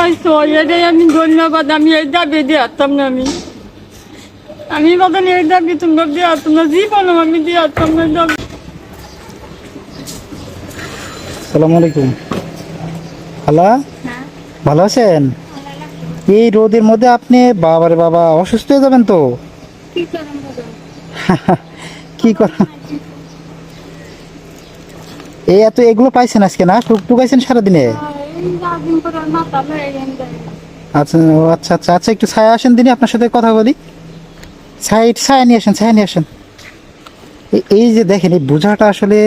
খাওয়াইছো এটাই আমি ধন্যবাদ। আমি এই দাবি দিয়ে আসতাম না। আমি বাবা এই দাবি তোমরা দিয়ে আসতাম না, জীবনও আমি দিয়ে আসতাম না দাবি। আসসালামু আলাইকুম। খালা, ভালো আছেন? এই রোদের মধ্যে আপনি বাবারে বাবা অসুস্থ হয়ে যাবেন তো। কি করেন বাবা? কি কর, এই এত এগুলো পাইছেন আজকে না? টুকটুক আইছেন সারাদিনে? এই রাজিম করে মাথা লয়ে গেছে। আচ্ছা আচ্ছা আচ্ছা আচ্ছা, একটু ছায়া আসেন দিনই, আপনার সাথে কথা বলি। ছায়া নিয়ে আসেন, ছায়া নিয়ে আসেন। এই যে দেখেন, এই বোঝাটা আসলে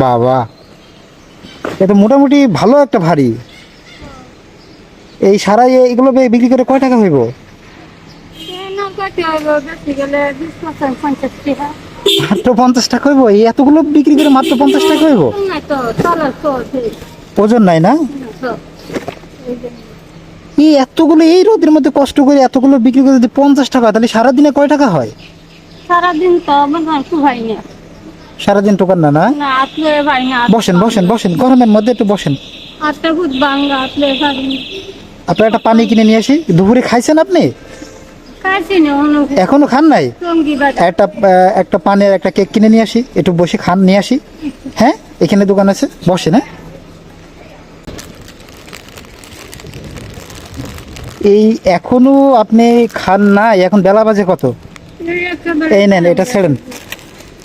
বাবা, এটা মোটামুটি ভালো একটা ভারী। এই সারা এগুলো বিক্রি করে কয় টাকা হইব? না কত হইব? বেশি গেলে 20% 50 টাকা। মাত্র 50 টাকা হইব? এই এতগুলো বিক্রি করে মাত্র 50 টাকা হইব? না তো চলো তো ওজন নাই না? এই এতগুলো এই রোদের মধ্যে কষ্ট করে এতগুলো বিক্রি করে যদি 50 টাকা হয়, তাহলে সারাদিনে কয় টাকা হয়? সারাদিন তো আমার খুব ভাই না। সারাদিন টোকান না না? না আসলে ভাই না। বসেন বসেন বসেন, গরমের মধ্যে একটু বসেন। আটটা ভূত বাংলা আসলে ভাই। আপনার একটা পানি কিনে নিয়ে আসি। দুপুরে খাইছেন আপনি? কাছে না অনুভূতি এখনো খান নাই? সঙ্গী বাদ। একটা পানি আর একটা কেক কিনে নিয়ে আসি, একটু বসে খান, নিয়ে আসি। হ্যাঁ, এখানে দোকান আছে, বসেন। হ্যাঁ, এই এখনো আপনি খান না? এখন বেলা বাজে কত? এই নেন, এটা ছেড়েন,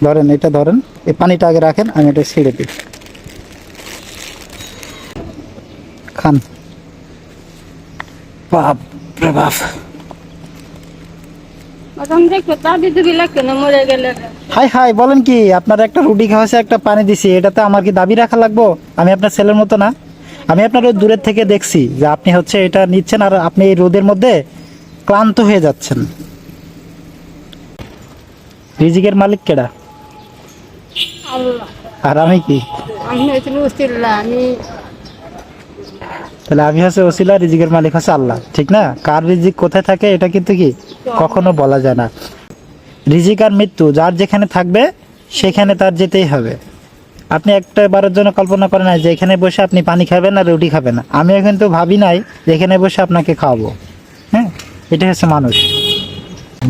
ধরেন, এটা ধরেন। এই পানিটা আগে রাখেন, আমি এটা ছেড়ে দিই, খান। বাপ রে বাপ। হাই হাই, বলেন কি? আপনার একটা রুটি খাওয়াছে, একটা পানি দিছি, এটাতে আমার কি দাবি রাখা লাগবো? আমি আপনার ছেলের মতো না? আমি আপনার ওই দূরের থেকে দেখছি যে আপনি হচ্ছে এটা নিচ্ছেন, আর আপনি এই রোদের মধ্যে ক্লান্ত হয়ে যাচ্ছেন। রিজিকের মালিক কেডা? আল্লাহ। আর আমি কি? আমি হয়েছিল উসিল্লা। তাহলে আমি হচ্ছে ওসিলা, রিজিকের মালিক হচ্ছে আল্লাহ, ঠিক না? কার রিজিক কোথায় থাকে এটা কিন্তু কি কখনো বলা যায় না। রিজিক আর মৃত্যু যার যেখানে থাকবে সেখানে তার যেতেই হবে। আপনি একটা বারের জন্য কল্পনা করেন না যে এখানে বসে আপনি পানি খাবেন আর রুটি খাবেন না। আমিও কিন্তু ভাবি নাই যে এখানে বসে আপনাকে খাওয়াবো। হ্যাঁ, এটা হচ্ছে মানুষ।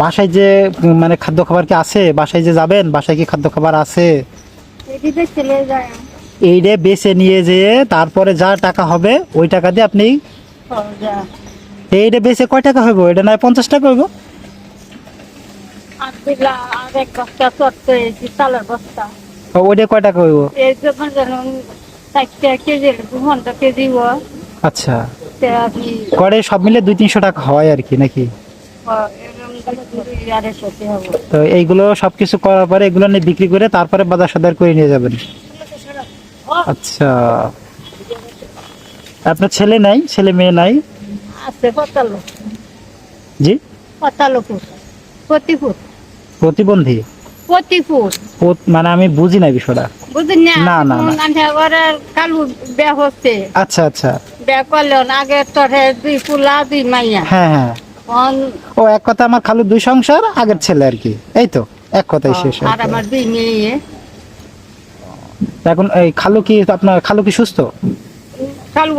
বাসায় যে মানে খাদ্য খাবার কি আছে? বাসায় যে যাবেন, বাসায় কি খাদ্য খাবার আছে? এইটা বেছে নিয়ে যেয়ে তারপরে যা টাকা হবে ওই টাকা দিয়ে আপনি এইটা বেছে কয় টাকা হইব? এটা নয় 50 টাকা হইব। ওইটা কয় টাকা হইব? আচ্ছা, করে সব মিলে 200-300 টাকা হয় আর কি, নাকি? তো এইগুলো সবকিছু করার পরে এগুলো নিয়ে বিক্রি করে তারপরে বাজার সদার করে নিয়ে যাবেন। আচ্ছা, আপনার ছেলে নাই? ছেলে মেয়ে নাই? জি, প্রতিবন্ধী? মানে আমি বুঝি না বিষয়টা। না না কালু বিয়া হচ্ছে। আচ্ছা আচ্ছা, বিয়া করলেন আগে তোরে 2 পুলা 2 মাইয়া। হ্যাঁ হ্যাঁ। ও, এক কথা আমার খালু 2 সংসার, আগের ছেলে আর কি, এই তো এক কথাই শেষ। আর আমার 2 মেয়ে। এখন এই খালু কি, আপনার খালু কি সুস্থ? কালু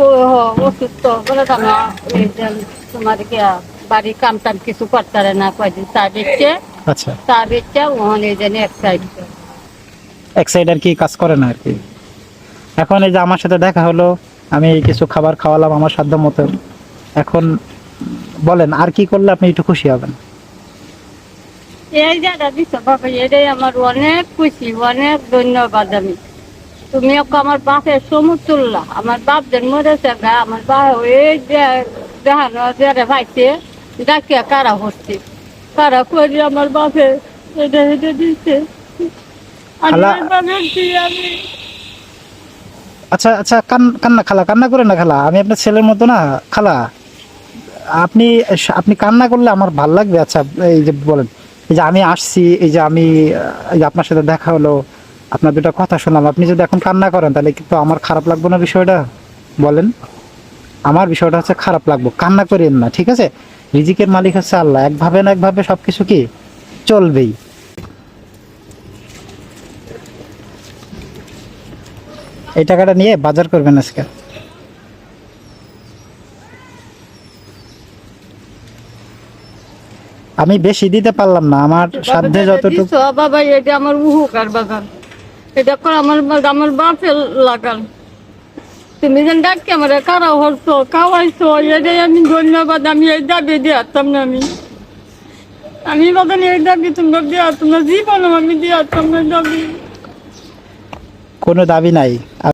অসুস্থ বলে জানো, এই যে তোমার কি বাড়ি কাম টাম কিছু করতে পারে না, কয়দিন চা বেচছে। আচ্ছা, চা বেচছে ওখানে এই জন্য এক সাইড আর কি কাজ করে না আর কি। এখন এই যে আমার সাথে দেখা হলো, আমি কিছু খাবার খাওয়ালাম আমার সাধ্য মতো। এখন বলেন আর কি করলে আপনি একটু খুশি হবেন? এই জায়গা দিচ্ছ বাবা, এটাই আমার অনেক খুশি, অনেক ধন্যবাদ। আমি তুমি আমার বাপের সমতুল্য। আমার বাপ যেন মরেছে গা, আমার বাপ এই দেখানো যে ভাইছে ডাকিয়া কারা হচ্ছে, কারা করি আমার বাপে এটা এটা দিচ্ছে। আমি আচ্ছা আচ্ছা, কান্না খালা, কান্না করে না খালা, আমি আপনার ছেলের মতো না খালা। আপনি আপনি কান্না করলে আমার ভাল লাগবে? আচ্ছা, এই যে বলেন, এই যে আমি আসছি, এই যে আমি এই যে আপনার সাথে দেখা হলো, আপনার 2টা কথা শুনলাম, আপনি যদি এখন কান্না করেন তাহলে কিন্তু আমার খারাপ লাগবে না বিষয়টা? বলেন, আমার বিষয়টা হচ্ছে খারাপ লাগবে, কান্না করেন না, ঠিক আছে? রিজিকের মালিক হচ্ছে আল্লাহ, একভাবে না একভাবে সবকিছু কি চলবেই। এই টাকাটা নিয়ে বাজার করবেন আজকে। আমি বেশি দিতে পারলাম না, আমার সাধ্যে যতটুকু। দিছো বাবা, এটা আমার উপকার বাগান, এটা করে আমার বাপের লাগান। তুমি যেন ডাকি আমার কারা হরছো খাওয়াইছো, এটাই আমি ধন্যবাদ। আমি এই দাবি দিয়ে আসতাম না, আমি বাগান এই দাবি তোমরা দিয়ে আসতাম না, জীবন আমি দিয়ে আসতাম না দাবি। কোনো দাবি নাই।